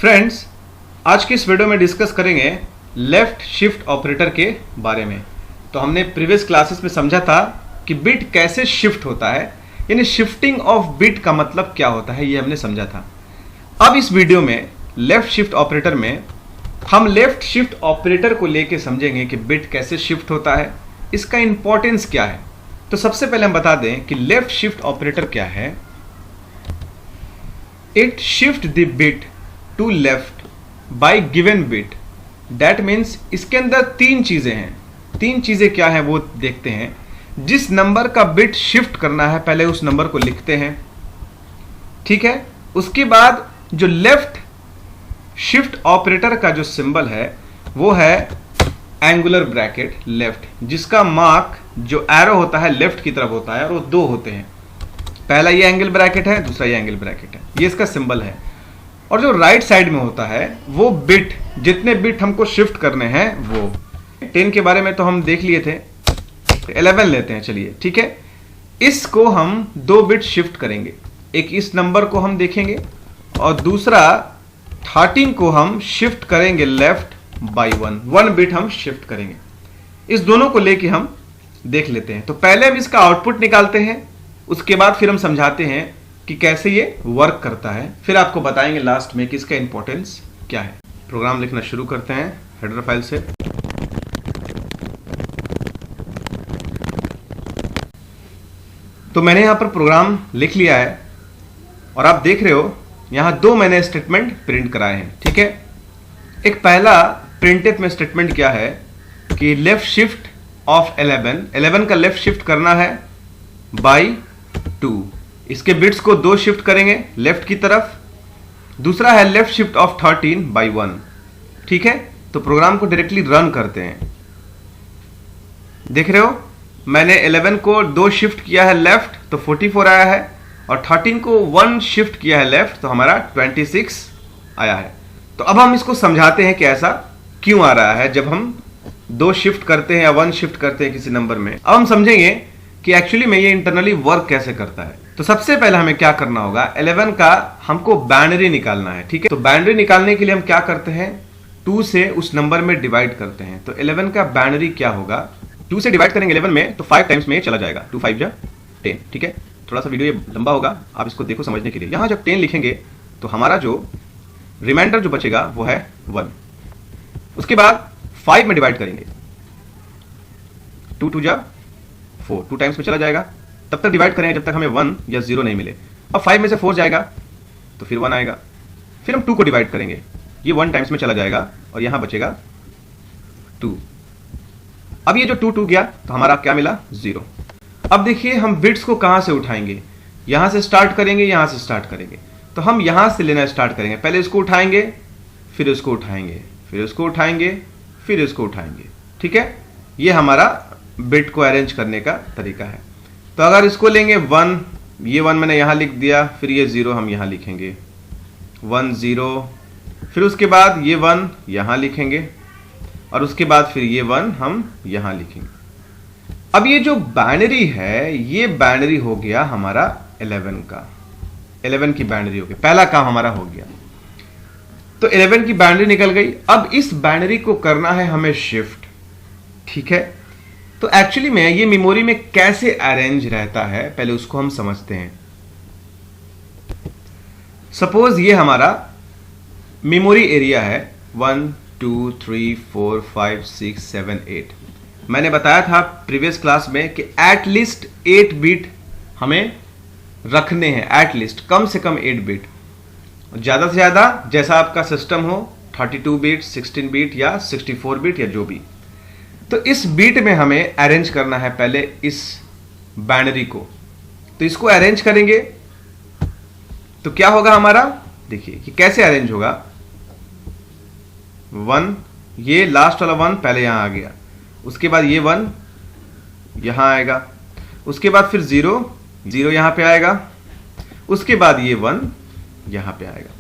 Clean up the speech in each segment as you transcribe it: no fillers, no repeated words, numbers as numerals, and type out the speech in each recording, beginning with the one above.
Friends, आज की इस वीडियो में डिस्कस करेंगे लेफ्ट शिफ्ट ऑपरेटर के बारे में। तो हमने प्रीवियस क्लासेस में समझा था कि बिट कैसे शिफ्ट होता है, यानी शिफ्टिंग ऑफ बिट का मतलब क्या होता है, ये हमने समझा था। अब इस वीडियो में लेफ्ट शिफ्ट ऑपरेटर में हम लेफ्ट शिफ्ट ऑपरेटर को लेके समझेंगे कि बिट कैसे शिफ्ट होता है, इसका इंपॉर्टेंस क्या है। तो सबसे पहले हम बता दें कि लेफ्ट शिफ्ट ऑपरेटर क्या है। It shift the bit to left by given bit. That means इसके अंदर तीन चीजें हैं। तीन चीजें क्या है वो देखते हैं। जिस नंबर का बिट शिफ्ट करना है पहले उस नंबर को लिखते हैं, ठीक है। उसके बाद जो लेफ्ट शिफ्ट ऑपरेटर का जो सिंबल है वो है एंगुलर ब्रैकेट लेफ्ट, जिसका मार्क जो एरो होता है लेफ्ट की तरफ होता है और वो दो होते हैं। पहला ये एंगल ब्रैकेट है, दूसरा ये एंगल ब्रैकेट है, ये इसका सिंबल है। और जो राइट साइड में होता है वो बिट, जितने बिट हमको शिफ्ट करने हैं वो। 10 के बारे में तो हम देख लिए थे, 11 लेते हैं चलिए, ठीक है। इसको हम दो बिट शिफ्ट करेंगे, एक इस नंबर को हम देखेंगे और दूसरा 13 को हम शिफ्ट करेंगे लेफ्ट बाय 1 बिट हम शिफ्ट करेंगे। इस दोनों को लेके हम देख लेते हैं। तो पहले हम इसका आउटपुट निकालते हैं, उसके बाद फिर हम समझाते हैं कि कैसे ये वर्क करता है, फिर आपको बताएंगे लास्ट में कि इसका इंपॉर्टेंस क्या है। प्रोग्राम लिखना शुरू करते हैं हेडर फाइल से। तो मैंने यहां पर प्रोग्राम लिख लिया है और आप देख रहे हो यहां दो मैंने स्टेटमेंट प्रिंट कराए हैं, ठीक है। एक पहला प्रिंटफ में स्टेटमेंट क्या है कि लेफ्ट शिफ्ट ऑफ 11 का लेफ्ट शिफ्ट करना है बाई 2। इसके बिट्स को दो शिफ्ट करेंगे लेफ्ट की तरफ। दूसरा है लेफ्ट शिफ्ट ऑफ 13 बाई 1, ठीक है। तो प्रोग्राम को डायरेक्टली रन करते हैं। देख रहे हो मैंने 11 को दो शिफ्ट किया है लेफ्ट तो 44 आया है, और 13 को 1 शिफ्ट किया है लेफ्ट तो हमारा 26 आया है। तो अब हम इसको समझाते हैं कि ऐसा क्यों आ रहा है जब हम दो शिफ्ट करते हैं या 1 शिफ्ट करते हैं किसी नंबर में। अब हम समझेंगे कि एक्चुअली में ये इंटरनली वर्क कैसे करता है। तो सबसे पहले हमें क्या करना होगा, 11 का हमको बाइनरी निकालना है, ठीक है। तो बाइनरी निकालने के लिए हम क्या करते हैं, 2 से उस नंबर में डिवाइड करते हैं। तो 11 का बाइनरी क्या होगा, 2 से डिवाइड करेंगे 11 में तो 5 टाइम्स में चला जाएगा, 2 5 जा 10, ठीक है। थोड़ा सा वीडियो ये लंबा होगा, आप इसको देखो समझने के लिए। यहां जब 10 लिखेंगे तो हमारा जो रिमाइंडर जो बचेगा वो है 1। उसके बाद 5 में डिवाइड करेंगे, 2 2 जा 4, 2 टाइम्स में चला जाएगा। तब तक डिवाइड करें जब तक हमें 1 या 0 नहीं मिले। अब 5 में से 4 जाएगा तो फिर 1 आएगा। फिर हम 2 को डिवाइड करेंगे, ये 1 टाइम्स में चला जाएगा और यहां बचेगा 2। अब ये जो 2 2 गया तो हमारा क्या मिला, 0। अब देखिए हम बिट्स को कहां से उठाएंगे, यहां से स्टार्ट करेंगे, यहां से स्टार्ट करेंगे। तो हम यहां से लेना स्टार्ट करेंगे। पहले इसको उठाएंगे, फिर इसको उठाएंगे, फिर इसको उठाएंगे, फिर इसको उठाएंगे, ठीक है। ये हमारा बिट को अरेंज करने का तरीका है। तो अगर इसको लेंगे 1, ये 1 मैंने यहां लिख दिया, फिर ये 0 हम यहां लिखेंगे, 1 0, फिर उसके बाद ये 1 यहां लिखेंगे और उसके बाद फिर ये 1 हम यहां लिखेंगे। अब ये जो बाइनरी है ये बाइनरी हो गया हमारा 11 का, 11 की बाइनरी हो गई, पहला काम हमारा हो गया। तो 11 की बाइनरी निकल गई। अब इस बाइनरी को करना है हमें शिफ्ट, ठीक है। तो एक्चुअली में ये मेमोरी में कैसे अरेंज रहता है पहले उसको हम समझते हैं। सपोज ये हमारा मेमोरी एरिया है 1 2 3 4 5 6 7 8। मैंने बताया था प्रीवियस क्लास में कि एटलीस्ट 8 बिट हमें रखने हैं, एटलीस्ट कम से कम 8 बिट, ज्यादा से ज्यादा जैसा आपका सिस्टम हो 32 बिट 16 बिट या 64 बिट या जो भी। तो इस बीट में हमें अरेंज करना है पहले इस बाइनरी को। तो इसको अरेंज करेंगे तो क्या होगा हमारा, देखिए कि कैसे अरेंज होगा। 1, ये लास्ट वाला 1 पहले यहां आ गया, उसके बाद ये 1 यहां आएगा, उसके बाद फिर 0 0 यहां पे आएगा, उसके बाद ये 1 यहां पे आएगा।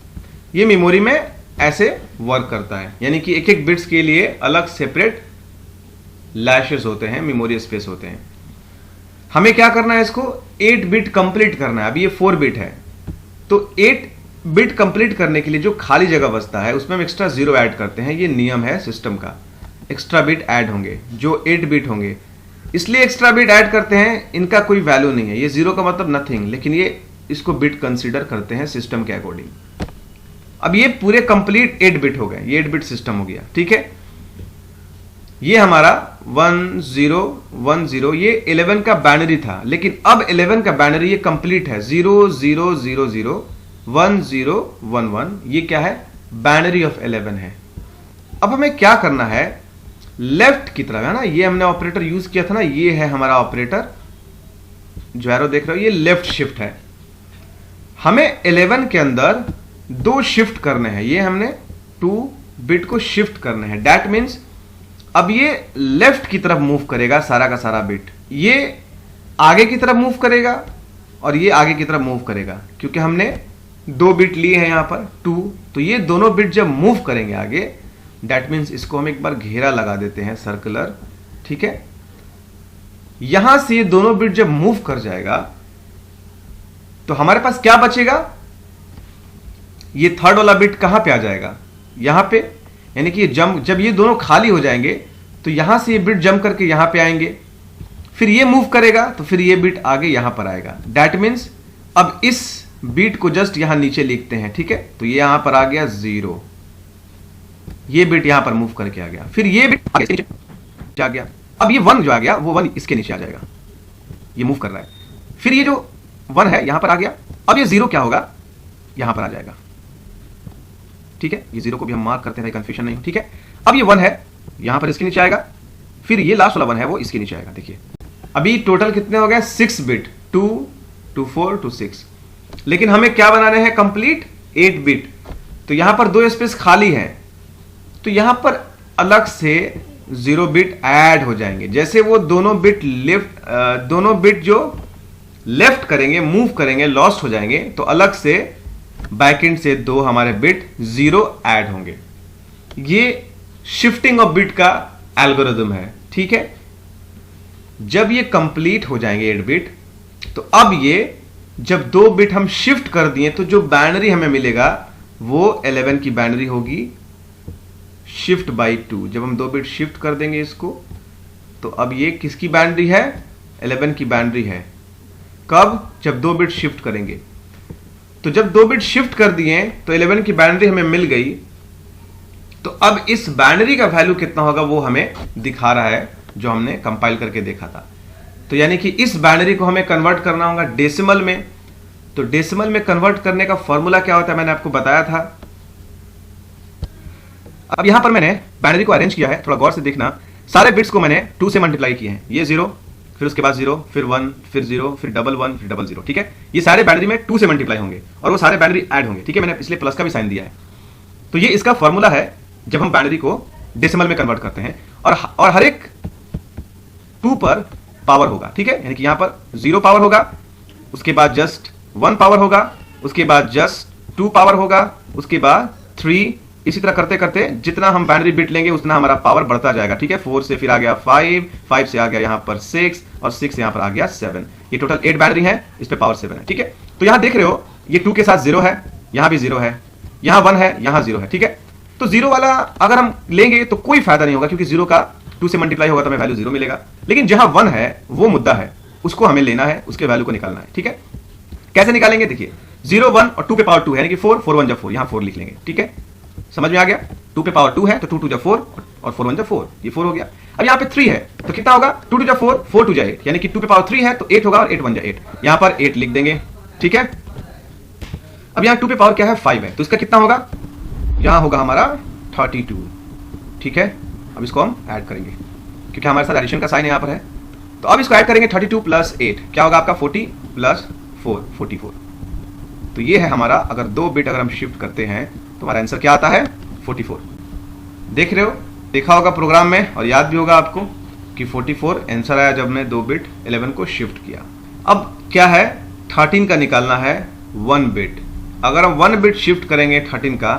ये मेमोरी में ऐसे वर्क करता है, यानी कि एक एक बिट्स के लिए अलग सेपरेट लैशेस होते हैं, मेमोरी स्पेस होते हैं। हमें क्या करना है, इसको 8 बिट कंप्लीट करना है। अभी ये 4 बिट है तो 8 बिट कंप्लीट करने के लिए जो खाली जगह बचता है उसमें हम एक्स्ट्रा 0 ऐड करते हैं। ये नियम है सिस्टम का, एक्स्ट्रा बिट ऐड होंगे जो 8 बिट होंगे, इसलिए एक्स्ट्रा बिट ऐड करते हैं। इनका कोई वैल्यू नहीं है, ये 0 का मतलब नथिंग, लेकिन ये इसको बिट कंसीडर करते हैं सिस्टम के अकॉर्डिंग। अब ये पूरे कंप्लीट 8 बिट हो गए, ये 8 बिट सिस्टम हो गया, ठीक है। ये हमारा 1 0 1 0 ये 11 का बाइनरी था, लेकिन अब 11 का बाइनरी ये कंप्लीट है। 0 0 0 0 1 0 1 1 ये क्या है, बाइनरी ऑफ 11 है। अब हमें क्या करना है, लेफ्ट की तरफ है ना, ये हमने ऑपरेटर यूज किया था ना, ये है हमारा ऑपरेटर, जो एरो देख रहे हो ये लेफ्ट शिफ्ट है। हमें 11 के अंदर 2 शिफ्ट करने हैं, ये हमने 2 बिट को शिफ्ट करने हैं। दैट मीन्स अब ये लेफ्ट की तरफ मूव करेगा सारा का सारा बिट, ये आगे की तरफ मूव करेगा और ये आगे की तरफ मूव करेगा, क्योंकि हमने 2 बिट लिए हैं यहां पर 2, तो ये दोनों बिट जब मूव करेंगे आगे, दैट मीन्स इसको हम एक बार घेरा लगा देते हैं सर्कुलर, ठीक है। यहां से ये दोनों बिट जब मूव कर जाएगा तो हमारे पास क्या बचेगा, ये थर्ड वाला बिट कहां पे आ जाएगा, यहां पे, यानी कि जब ये दोनों खाली हो जाएंगे तो यहां से ये बिट जंप करके यहां पे आएंगे, फिर ये मूव करेगा तो फिर ये बिट आगे यहां पर आएगा। दैट मीन्स अब इस बिट को जस्ट यहां नीचे लिखते हैं, ठीक है। तो ये यहां पर आ गया 0, ये बिट यहां पर मूव करके आ गया, फिर ये बिट आगे नीचे आ गया। अब ये 1 जो आ गया वो 1 इसके नीचे आ जाएगा, ये मूव कर रहा है, फिर ये जो 1 है यहां पर आ गया। अब ये 0 क्या होगा, यहां पर आ जाएगा, ठीक है। ये 0 को भी हम मार्क करते हैं, कंफ्यूजन नहीं हो, ठीक है। अब ये 1 है यहां पर इसके नीचे आएगा, फिर ये लास्ट वाला 1 है वो इसके नीचे आएगा। देखिए अभी टोटल कितने हो गए, 6 बिट, 2 2 4 2 6, लेकिन हमें क्या बनाने हैं, कंप्लीट 8 बिट। तो यहां पर 2 स्पेस खाली है, तो यहां पर अलग से 0 बिट ऐड हो जाएंगे। जैसे वो दोनों बिट जो लेफ्ट करेंगे, मूव करेंगे, लॉस्ट हो जाएंगे, तो अलग से बैकएंड से 2 हमारे बिट 0 ऐड होंगे। ये शिफ्टिंग ऑफ बिट का एल्गोरिथम है, ठीक है। जब ये कंप्लीट हो जाएंगे 8 बिट, तो अब ये जब 2 बिट हम शिफ्ट कर दिए तो जो बाइनरी हमें मिलेगा वो 11 की बाइनरी होगी शिफ्ट बाई 2। जब हम 2 बिट शिफ्ट कर देंगे इसको, तो अब ये किसकी बाइनरी है, 11 की बाइनरी है। कब, जब 2 बिट शिफ्ट करेंगे। तो जब 2 बिट शिफ्ट कर दिए तो 11 की बाइनरी हमें मिल गई, तो अब इस बाइनरी का वैल्यू कितना होगा वो हमें दिखा रहा है, जो हमने कंपाइल करके देखा था। तो यानी कि इस बाइनरी को हमें कन्वर्ट करना होगा डेसिमल में। तो डेसिमल में कन्वर्ट करने का फॉर्मूला क्या होता है, मैंने आपको बताया था। अब यहां पर मैंने बाइनरी को अरेंज किया है, थोड़ा गौर से देखना। सारे बिट्स को मैंने 2 से मल्टीप्लाई किए हैं, ये 0, फिर उसके बाद 0, फिर 1, फिर 0, फिर डबल 1, फिर डबल 0, ठीक है। ये सारे बाइनरी में 2 से मल्टीप्लाई होंगे और वो सारे बाइनरी ऐड होंगे, ठीक है। मैंने इसलिए प्लस का भी साइन दिया है। तो ये इसका फॉर्मूला है जब हम बाइनरी को डेसिमल में कन्वर्ट करते हैं, और हर एक 2 पर पावर होगा, ठीक है। यानी कि यहां पर 0 पावर होगा, उसके बाद जस्ट 1 पावर होगा, उसके बाद जस्ट 2 पावर होगा, उसके बाद 3, इसी तरह करते करते जितना हम बाइनरी बिट लेंगे उतना हमारा पावर बढ़ता जाएगा, ठीक है। 4 से फिर आ गया 5, 5 से आ गया यहां पर 6, और 6 यहां पर आ गया 7। ये टोटल 8 बाइनरी है, इस पे पावर 7 है, ठीक है। तो यहां देख रहे हो ये 2 के साथ 0 है, यहां भी 0 है, यहां 1 है, यहां 0 है, ठीक है। तो 0 वाला अगर हम लेंगे तो कोई फायदा नहीं होगा, क्योंकि 0 का 2 से मल्टीप्लाई होगा तो हमें वैल्यू 0 मिलेगा। लेकिन जहां 1 है वो मुद्दा है, उसको हमें लेना है, उसके वैल्यू को निकालना है, ठीक है। कैसे निकालेंगे, देखिए 0 1 और 2 पे पावर 2 है, यानी कि 4 4 1 जा 4, यहां 4 लिख लेंगे, ठीक है। समझ में आ गया, 2 पे पावर 2 है तो 2 2 जा 4 और 4 1 जा 4, ये 4 हो गया। अब यहां पे 3 है तो कितना होगा, 2 2 जा 4, 4 2 जा 8, यानी कि 2 पे पावर 3 है तो 8 होगा, और 8 1 जा 8, यहां पर 8 लिख देंगे, ठीक है। अब यहां 2 पे पावर क्या है, 5 है, तो इसका कितना होगा, यहां होगा हमारा 32, ठीक है। अब इसको हम ऐड करेंगे, क्योंकि हमारे साथ एडिशन का साइन यहां पर है। तो अब इसको ऐड करेंगे, 32 प्लस 8 क्या होगा आपका, 40 प्लस 4 44। तो ये है हमारा, अगर 2 बिट अगर हम शिफ्ट करते हैं तो हमारा आंसर क्या आता है, 44। देख रहे हो, देखा होगा प्रोग्राम में, और याद भी होगा आपको कि 44 आंसर आया जब मैं 2 बिट 11 को शिफ्ट किया। अब क्या है, 13 का निकालना है 1 बिट। अगर हम 1 बिट शिफ्ट करेंगे 13 का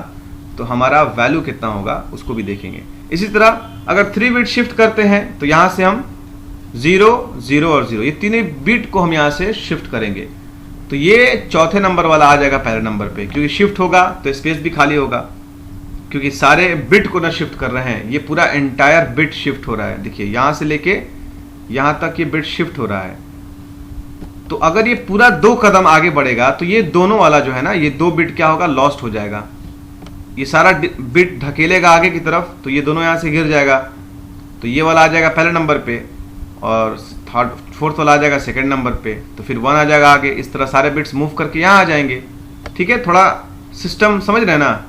तो हमारा वैल्यू कितना होगा उसको भी देखेंगे। इसी तरह अगर 3 बिट शिफ्ट करते हैं तो यहां से हम 0 0 और 0, ये तीनों बिट को हम यहां से शिफ्ट करेंगे। तो ये चौथे नंबर वाला आ जाएगा पहले नंबर पे, क्योंकि शिफ्ट होगा तो स्पेस भी खाली होगा, क्योंकि सारे बिट को ना शिफ्ट कर रहे हैं, ये पूरा एंटायर बिट शिफ्ट हो रहा है। देखिए यहां से लेके यहां तक ये बिट शिफ्ट हो रहा है। तो अगर ये पूरा 2 कदम आगे बढ़ेगा तो ये दोनों वाला जो है ना, ये 2 बिट क्या होगा, लॉस्ट हो जाएगा। ये सारा बिट धकेलेगा आगे की तरफ, तो ये दोनों यहां से गिर जाएगा। तो ये वाला आ जाएगा पहले नंबर पे और फोर्थ वाला आ जाएगा सेकंड नंबर पे, तो फिर 1 आ जाएगा आगे। इस तरह सारे बिट्स मूव करके यहाँ आ जाएंगे। ठीक है, थोड़ा सिस्टम समझ रहे हैं ना,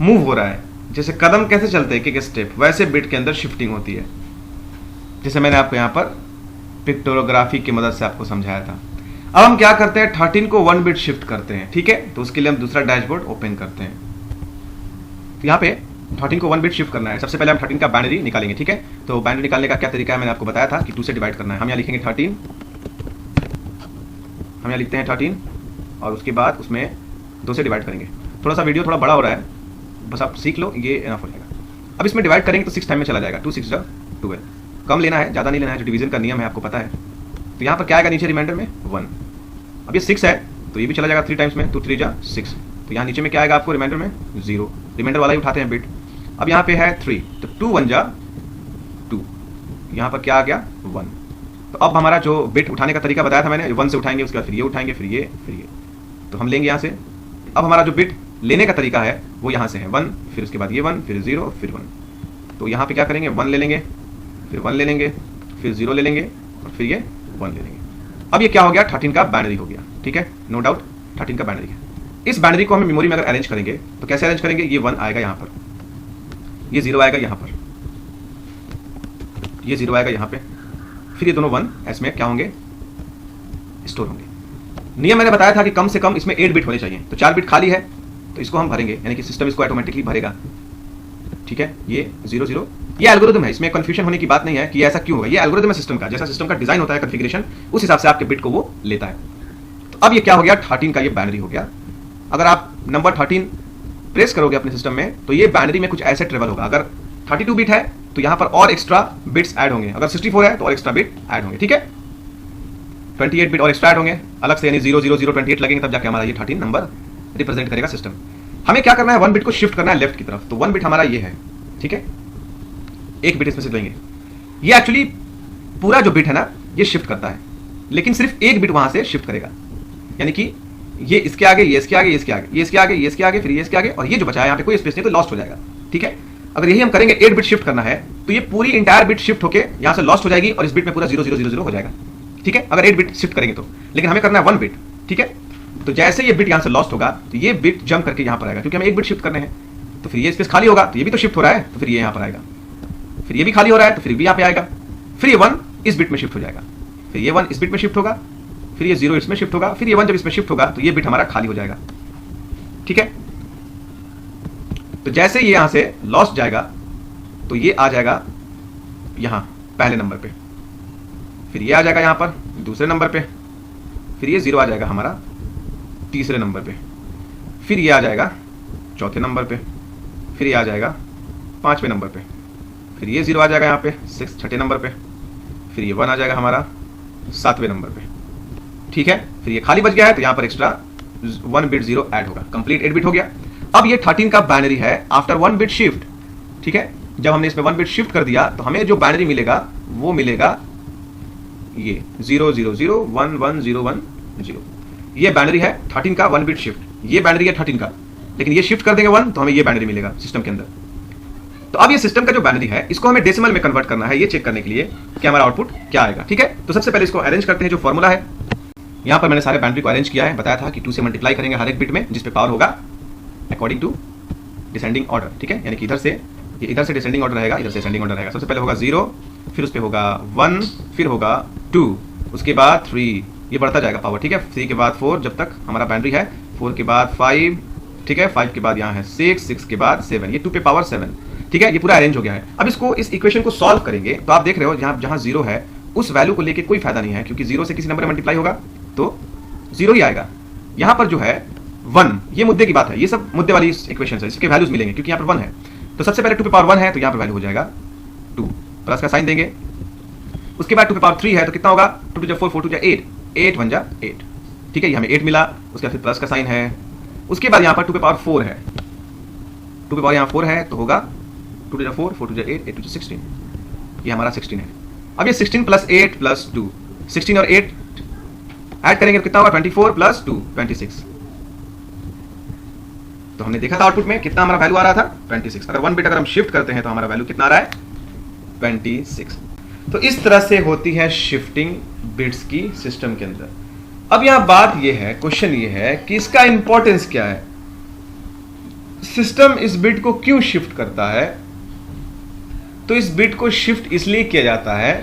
मूव हो रहा है। जैसे कदम कैसे चलते हैं एक स्टेप, वैसे बिट के अंदर शिफ्टिंग होती है, जैसे मैंने आपको यहाँ पर पिक्टोग्राफी की मदद से आपको समझाया था। अब हम क्या करते हैं, 13 को 1 बिट शिफ्ट करते हैं। ठीक है, तो उसके लिए हम दूसरा डैशबोर्ड ओपन करते हैं। तो यहाँ पे 13 को 1 बिट शिफ्ट करना है। सबसे पहले हम 13 का बाइनरी निकालेंगे। ठीक है, तो बाइनरी निकालने का क्या तरीका है मैंने आपको बताया था कि 2 से डिवाइड करना है। हम यहाँ लिखेंगे 13, हम यहाँ लिखते हैं 13 और उसके बाद उसमें 2 से डिवाइड करेंगे। थोड़ा सा वीडियो थोड़ा बड़ा हो रहा है, बस आप सीख लो, ये एनफ हो जाएगा। अब इसमें डिवाइड करेंगे तो 6 टाइम में चला जाएगा। 2 6 12, कम लेना है, ज़्यादा नहीं लेना है, जो डिवीजन का नियम है आपको पता है। तो यहाँ पर क्या आएगा नीचे रिमाइंडर में 1। अब ये 6 है तो ये भी चला जाएगा 3 टाइम्स में, 2 3 जा 6। तो यहाँ नीचे में क्या आएगा आपको रिमाइंडर में 0, रिमाइंडर वाला ही उठाते हैं बिट। अब यहाँ पे है 3, तो 2 1 जा 2, यहाँ पर क्या आ गया 1। तो अब हमारा जो बिट उठाने का तरीका बताया था मैंने, 1 से उठाएंगे, उसके बाद फिर ये उठाएंगे, फिर ये, फिर ये। तो हम लेंगे यहाँ से। अब हमारा जो बिट लेने का तरीका है वो यहाँ से है 1, फिर उसके बाद ये 1, फिर 0, फिर 1। तो यहाँ पे क्या करेंगे, 1 ले लेंगे, फिर 1 ले लेंगे, फिर 0 ले लेंगे और फिर ये 1 ले लेंगे। अब ये क्या हो गया, 13 का बाइनरी हो गया। ठीक है, नो डाउट 13 का बाइनरी है। इस बाइनरी को हम मेमोरी में अगर अरेंज करेंगे तो कैसे अरेंज करेंगे, ये 1 आएगा यहाँ पर, ये 0 आएगा यहाँ पर, ये 0 आएगा यहाँ पे, फिर ये दोनों 1 इसमें क्या होंगे, स्टोर होंगे। नियम मैंने बताया था कि कम से कम इसमें 8 बिट होने चाहिए। तो 4 बिट खाली है तो इसको हम भरेंगे, यानी कि सिस्टम इसको ऑटोमेटिकली भरेगा। ठीक है, ये 0 0, ये एल्गोरिथम है, इसमें कंफ्यूजन होने की बात नहीं है कि ऐसा क्यों होगा। ये एल्गोरिथम है सिस्टम का, जैसा सिस्टम का डिजाइन होता है कॉन्फ़िगरेशन, उस हिसाब से आपके बिट को वो लेता है। तो अब ये क्या हो गया, 13 का ये बाइनरी हो गया। अगर आप नंबर 13 प्रेस करोगे अपने सिस्टम में तो ये बाइनरी में कुछ ऐसे ट्रेवल होगा। अगर 32 बिट है तो यहाँ पर और एक्स्ट्रा बिट्स ऐड होंगे, अगर 64 है तो और एक्स्ट्रा बिट ऐड होंगे। ठीक है, 28 बिट और एक्स्ट्रा ऐड होंगे अलग से, यानी 0 0 0 28 लगेंगे, तब जाके हमारा ये 13 नंबर रिप्रेजेंट करेगा सिस्टम। हमें क्या करना है, 1 बिट को शिफ्ट करना है लेफ्ट की तरफ। तो 1 बिट हमारा ये है। ठीक है, 1 बिट इसमें से लेंगे। ये एक्चुअली पूरा जो बिट है ना ये शिफ्ट करता है, लेकिन सिर्फ 1 बिट वहां से शिफ्ट करेगा, यानी कि ये इसके आगे, ये इसके आगे, ये इसके आगे, ये इसके आगे, ये इसके आगे, फिर ये इसके आगे, और ये जो बचा है यहाँ पे कोई स्पेस नहीं तो लॉस्ट हो जाएगा। ठीक है, अगर यही हम करेंगे 8 बिट शिफ्ट करना है तो ये पूरी इंटायर बिट शिफ्ट होके यहाँ से लॉस्ट हो जाएगी और इस बिट में पूरा 0 0 0 0 हो जाएगा। ठीक है, अगर 8 बिट शिफ्ट करेंगे तो, लेकिन हमें करना है 1 बिट। ठीक है, तो जैसे ये बिट यहाँ से लॉस्ट होगा तो ये बिट जंप करके यहाँ पर आएगा, क्योंकि हमें 1 बिट शिफ्ट करने हैं। तो फिर ये स्पेस खाली होगा तो ये भी तो शिफ्ट हो रहा है, तो फिर ये यहाँ पर आएगा, फिर ये भी खाली हो रहा है तो फिर भी यहाँ पे आएगा, फिर ये 1 इस बिट में शिफ्ट हो जाएगा, फिर ये 1 इस बिट में शिफ्ट होगा, फिर ये 0 इसमें शिफ्ट होगा, फिर ये 1 जब इसमें शिफ्ट होगा तो ये बिट हमारा खाली हो जाएगा। ठीक है, तो जैसे ये यहां से लॉस्ट जाएगा तो ये आ जाएगा यहां पहले नंबर पे, फिर ये आ जाएगा यहां पर दूसरे नंबर पे, फिर ये 0 आ जाएगा हमारा तीसरे नंबर पे, फिर ये आ जाएगा चौथे नंबर पे, फिर ये आ जाएगा 5वें नंबर पे, फिर ये 0 आ जाएगा यहाँ पे 6 छठे नंबर पे, फिर ये 1 आ जाएगा हमारा 7वें नंबर पे। ठीक है, फिर ये खाली बच गया है तो यहाँ पर एक्स्ट्रा 1 बिट 0 ऐड होगा, कंप्लीट 8 बिट हो गया। अब ये 13 का बाइनरी है आफ्टर 1 बिट शिफ्ट। ठीक है, जब हमने इसमें 1 बिट शिफ्ट कर दिया तो हमें जो बाइनरी मिलेगा वो मिलेगा ये 0 0 0 1 1 0 1 0। ये बाइनरी है 13 का 1 बिट शिफ्ट, ये बाइनरी है 13 का, लेकिन ये शिफ्ट कर देंगे 1 तो हमें ये बाइनरी मिलेगा सिस्टम के अंदर। तो अब ये सिस्टम का जो बाइनरी है इसको हमें डेसिमल में कन्वर्ट करना है, ये चेक करने के लिए कि हमारा आउटपुट क्या आएगा। ठीक है, तो सबसे पहले इसको अरेंज करते हैं। जो फॉर्मूला है यहाँ पर मैंने सारे बाइनरी को अरेंज किया है, बताया था कि 2 से मल्टीप्लाई करेंगे हर एक बिट में, जिस पे पावर होगा अकॉर्डिंग टू डिसेंडिंग ऑर्डर। ठीक है, यानी कि इधर से डिसेंडिंग ऑर्डर रहेगा, इधर से असेंडिंग ऑर्डर रहेगा। सबसे पहले होगा 0, फिर उस पे होगा 1, फिर होगा 2, उसके बाद 3, ये बढ़ता जाएगा पावर। ठीक है, 3 के बाद 4 जब तक हमारा बाइनरी है, 4 के बाद 5, ठीक है, 5 के बाद यहाँ है 6 के बाद 7, ये 2 पे पावर 7। ठीक है, ये पूरा अरेंज हो गया है। अब इसको इस इक्वेशन को सॉल्व करेंगे तो आप देख रहे हो जहां 0 है उस वैल्यू को लेके कोई फायदा नहीं है, क्योंकि 0 से किसी नंबर में मल्टीप्लाई होगा तो 0 ही आएगा। यहां पर जो है 1, ये मुद्दे की बात है, ये सब मुद्दे वाली इक्वेशन है, इसके वैल्यूज मिलेंगे क्योंकि यहाँ पर 1 है। तो सबसे पहले 2 पे पावर 1 है तो यहाँ पर वैल्यू हो जाएगा 2, प्लस का साइन देंगे। उसके बाद 2 पे पावर 3 है तो कितना होगा, 2 2 4 4 2 8, 8 1 8। ठीक है, ये हमें 8 मिला, उसके बाद फिर प्लस का साइन है, उसके बाद यहाँ पर 2 पे पावर 4 है, 2 पे पावर यहाँ 4 है, तो होगा 2 to 4, 4 to 8, 8 to 16, ये हमारा 16 है। अब ये 16 प्लस 8 प्लस 2, 16 और 8 ऐड करेंगे तो कितना होगा, 24 प्लस 2, 26। तो हमने देखा था आउटपुट में कितना हमारा वैल्यू आ रहा था, 26। अगर 1 बिट अगर हम शिफ्ट करते हैं तो हमारा वैल्यू कितना आ रहा है, 26। तो इस तरह से होती है शिफ्टिंग बिट्स की सिस्टम के अंदर। अब यहां बात यह है, क्वेश्चन ये है कि इसका इंपॉर्टेंस क्या है, सिस्टम इस बिट को क्यों शिफ्ट करता है। तो इस बिट को शिफ्ट इसलिए किया जाता है,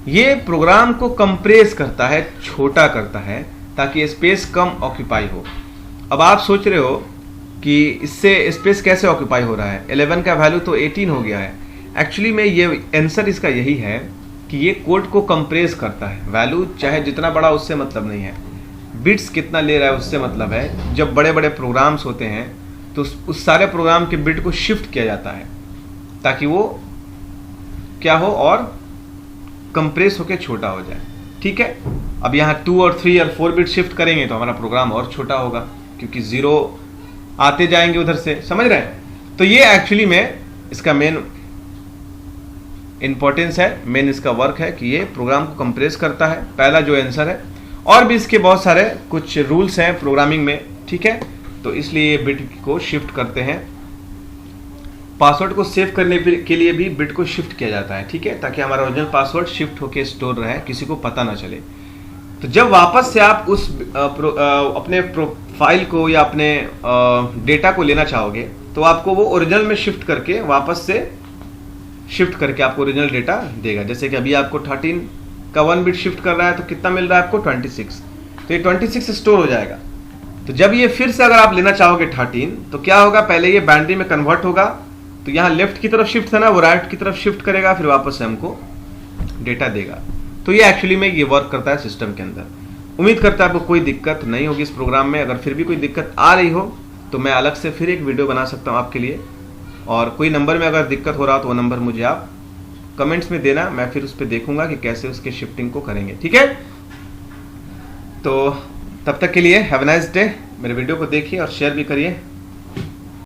ये प्रोग्राम को कंप्रेस करता है, छोटा करता है, ताकि स्पेस कम ऑक्यूपाई हो। अब आप सोच रहे हो कि इससे स्पेस कैसे ऑक्यूपाई हो रहा है, 11 का वैल्यू तो 18 हो गया है। एक्चुअली में ये आंसर इसका यही है कि ये कोड को कंप्रेस करता है, वैल्यू चाहे जितना बड़ा उससे मतलब नहीं है, बिट्स कितना ले रहा है उससे मतलब है। जब बड़े बड़े प्रोग्राम्स होते हैं तो उस सारे प्रोग्राम के बिट को शिफ्ट किया जाता है ताकि वो क्या हो और कंप्रेस होकर छोटा हो जाए, ठीक है। अब यहाँ 2 और 3 और 4 बिट शिफ्ट करेंगे तो हमारा प्रोग्राम और छोटा होगा, क्योंकि 0 आते जाएंगे उधर से, समझ रहे हैं। तो ये एक्चुअली में इसका मेन इंपॉर्टेंस है, मेन इसका वर्क है कि ये प्रोग्राम को कंप्रेस करता है, पहला जो आंसर है। और भी इसके बहुत सारे कुछ रूल्स हैं प्रोग्रामिंग में, ठीक है। तो इसलिए ये बिट को शिफ्ट करते हैं। पासवर्ड को सेव करने के लिए भी बिट को शिफ्ट किया जाता है, ठीक है, ताकि हमारा ओरिजिनल पासवर्ड शिफ्ट होकर स्टोर रहे, किसी को पता ना चले। तो जब वापस से आप उस अपने प्रोफाइल को या अपने डेटा को लेना चाहोगे तो आपको वो ओरिजिनल में शिफ्ट करके वापस से शिफ्ट करके आपको ओरिजिनल डेटा देगा। जैसे कि अभी आपको 13 का 1 बिट शिफ्ट कर रहा है तो कितना मिल रहा है आपको, 26। तो ये 26 स्टोर हो जाएगा। तो जब ये फिर से अगर आप लेना चाहोगे 13 तो क्या होगा, पहले ये बाइनरी में कन्वर्ट होगा, तो यहाँ लेफ्ट की तरफ शिफ्ट था ना, वो राइट की तरफ शिफ्ट करेगा, फिर वापस से हमको डेटा देगा। तो ये एक्चुअली में ये वर्क करता है सिस्टम के अंदर। उम्मीद करता है आपको कोई दिक्कत नहीं होगी इस प्रोग्राम में। अगर फिर भी कोई दिक्कत आ रही हो तो मैं अलग से फिर एक वीडियो बना सकता हूँ आपके लिए। और कोई नंबर में अगर दिक्कत हो रहा हो तो वो नंबर मुझे आप कमेंट्स में देना, मैं फिर उस पर देखूंगा कि कैसे उसके शिफ्टिंग को करेंगे, ठीक है। तो तब तक के लिए हैव अ नाइस डे। मेरे वीडियो को देखिए और शेयर भी करिए।